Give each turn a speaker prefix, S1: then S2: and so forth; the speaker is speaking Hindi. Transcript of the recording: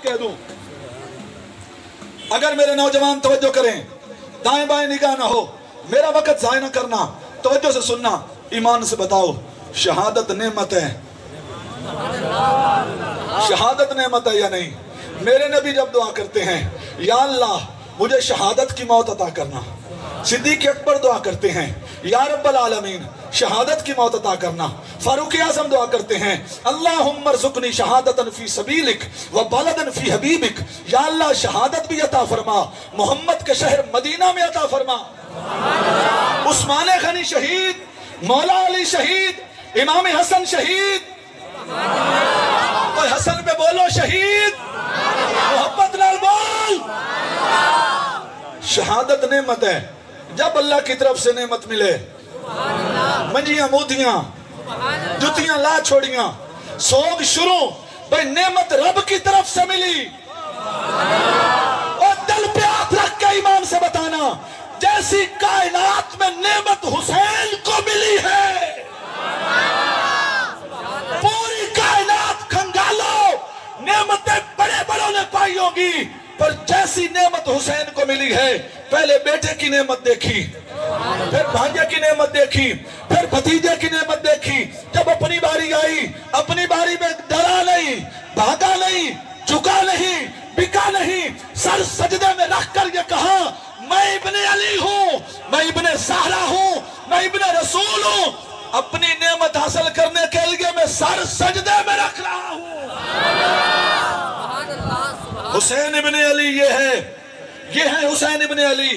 S1: कह दूं, अगर मेरे नौजवान तवज्जो करें, दाएं बाएं निगाह ना हो, मेरा वक्त जाया ना करना, तवज्जो से सुनना, ईमान से बताओ शहादत नेमत है? शहादत नेमत है या नहीं? मेरे नबी जब दुआ करते हैं, या अल्लाह मुझे शहादत की मौत अता करना, सिद्दीक अकबर दुआ करते हैं, या रब्बल आलमीन शहादत की मौत अता करना, फारूक आज़म दुआ करते हैं, अल्लाहुम्मा रज़ुक़नी शहादतन फी सबीलिक व बलदन फी हबीबिक, या अल्लाह शहादत भी अता फरमा, मोहम्मद के शहर मदीना में अता फरमा। उस्मान गनी शहीद, मौला अली शहीद, इमाम हसन शहीद, हसन पे बोलो शहीद, मोहब्बत नाल बोल। शहादत नेमत है, जब अल्लाह की तरफ से नेमत मिले, मंजियां मूदियां जुतियां ला छोड़ियां, सोग शुरू, भाई नेमत रब की तरफ से मिली। और दिल पे हाथ रख के ईमान से बताना, जैसी कायनात में नेमत हुसैन को मिली है, पूरी कायनात खंगालो, नेमतें बड़े बड़ों ने पाई होगी, पर जैसी नेमत हुसैन को मिली है, पहले बेटे की नेमत देखी, फिर भांजे की नेमत देखी, फिर भतीजे की नेमत देखी, जब अपनी बारी आई, अपनी बारी में डरा नहीं, भागा नहीं, झुका नहीं, बिका नहीं, सर सजदे में रखकर ये कहा, मैं इब्ने अली हूं, मैं इब्ने ज़हरा हूं, मैं इब्ने रसूल हूं, अपनी नेमत हासिल करने के लिए मैं सर सजदे में रख रहा हूं। हुसैन इब्ने अली ये है हुसैन इब्ने अली।